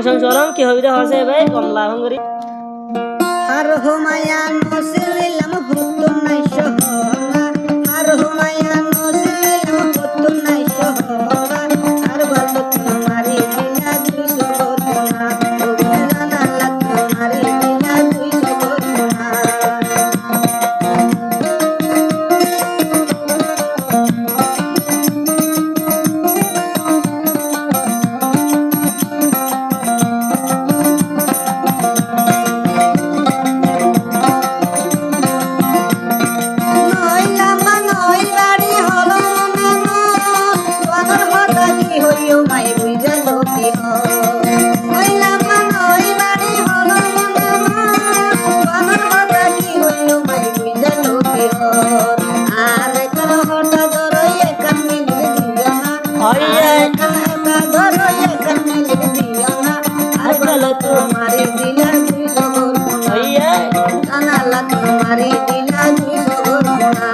সংসরম কি হইতে হসে ভাই কমলা হঙ্গরি আর হুমায়া নসিলাম হুতুম নাই সহনা আর হুমায়া নসিলাম হুতুম নাই সহনা আর বলো তোমারি বিনা দুই সবনা ও জানা আল্লাহ তোমারি বিনা দুই সবনা तुम्हारी दिला दुई सगुना জানালা तुम्हारी दिला दुई सगुना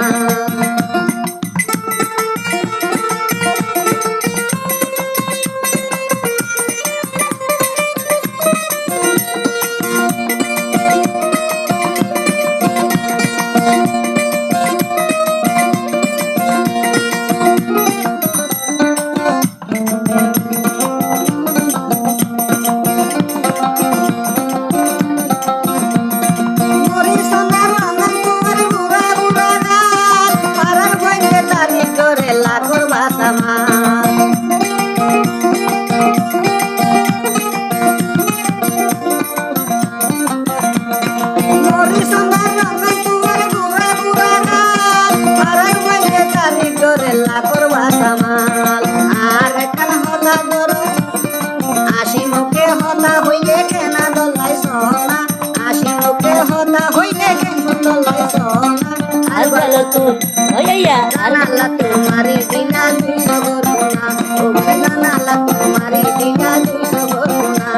জানালা তোমারি বিনা দুই সগরনা ও জানালা তোমারি বিনা দুই সগরনা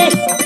English